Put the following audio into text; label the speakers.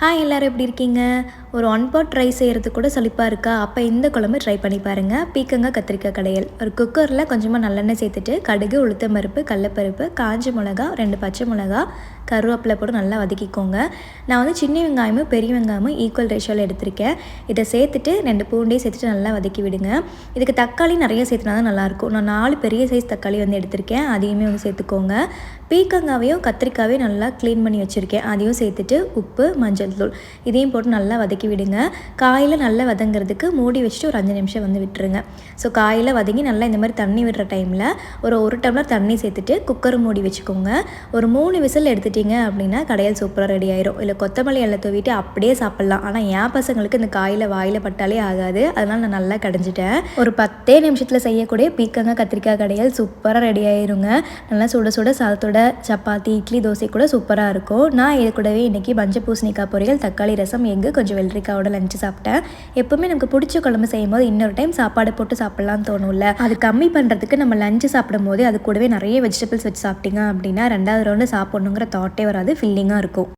Speaker 1: Hi எல்லோரும் எப்படி இருக்கீங்க? ஒரு ஒன் பாட் ட்ரை செய்கிறது கூட சலிப்பாக இருக்கா? அப்போ இந்த குழம்பு ட்ரை பண்ணி பாருங்கள். பீக்கங்காய் கத்திரிக்காய் கடையல். ஒரு குக்கரில் கொஞ்சமாக நல்லெண்ணெய் சேர்த்துட்டு கடுகு, உளுத்தம் பருப்பு, கடலப்பருப்பு, காஞ்ச மிளகா, 2 பச்சை மிளகா, கருவேப்பிலை போட்டு நல்லா வதக்கிக்கோங்க. நான் வந்து சின்ன வெங்காயமும் பெரிய வெங்காயமும் ஈக்குவல் ரேஷியோவில் எடுத்திருக்கேன். இதை சேர்த்துட்டு 2 பூண்டையும் சேர்த்துட்டு நல்லா வதக்கி விடுங்க. இதுக்கு தக்காளி நிறைய சேர்த்துனா தான் நல்லாயிருக்கும். நான் 4 பெரிய சைஸ் தக்காளி வந்து எடுத்திருக்கேன். அதையுமே வந்து சேர்த்துக்கோங்க. பீக்கங்காவையும் கத்திரிக்காவையும் நல்லா க்ளீன் பண்ணி வச்சுருக்கேன். அதையும் சேர்த்துட்டு உப்பு, மஞ்சள் தூள் இதையும் போட்டு நல்லா வதக்கி விடுங்க. காயில் நல்லா வதங்கிறதுக்கு மூடி வச்சுட்டு ஒரு 5 நிமிஷம் வந்து விட்டுருங்க. ஸோ காயில் வதங்கி நல்லா இந்த மாதிரி தண்ணி விடுற டைமில் ஒரு டம்ளர் தண்ணி சேர்த்துட்டு குக்கர் மூடி வச்சுக்கோங்க. ஒரு 3 விசில் எடுத்துட்டிங்க அப்படின்னா கடையல் சூப்பராக ரெடி ஆயிரும். இல்லை கொத்தமல்லி எல்லாம் தூவிட்டு அப்படியே சாப்பிட்லாம். ஆனால் என் பசங்களுக்கு இந்த காயில் வாயில் பட்டாலே ஆகாது. அதனால் நான் நல்லா கடைஞ்சிட்டேன். ஒரு 10 நிமிஷத்தில் செய்யக்கூடிய பீக்கங்காய் கத்திரிக்காய் கடையல் சூப்பராக ரெடி ஆயிருங்க. நல்லா சுட சுட சாதத்தோட சப்பாத்தி, இட்லி, தோசை கூட சூப்பராக இருக்கும். நான் இது கூடவே இன்றைக்கி மஞ்சள் பூசணிக்காய் பொரியல், தக்காளி ரசம், எக்கு, கொஞ்சம் வெள்ளரிக்காயோட லஞ்சு சாப்பிட்டேன். எப்போவுமே நமக்கு பிடிச்ச குழம்பு செய்யும் போது இன்னொரு டைம் சாப்பாடு போட்டு சாப்பிட்லான்னு தோணும்ல. அது கம்மி பண்ணுறதுக்கு நம்ம லஞ்சு சாப்பிடும் போது அது கூடவே நிறைய வெஜிடபிள்ஸ் வச்சு சாப்பிட்டீங்க அப்படின்னா 2வது ரவுண்டு சாப்பிட்ணுங்கிற தாட்டே வராது. ஃபில்லிங்காக இருக்கும்.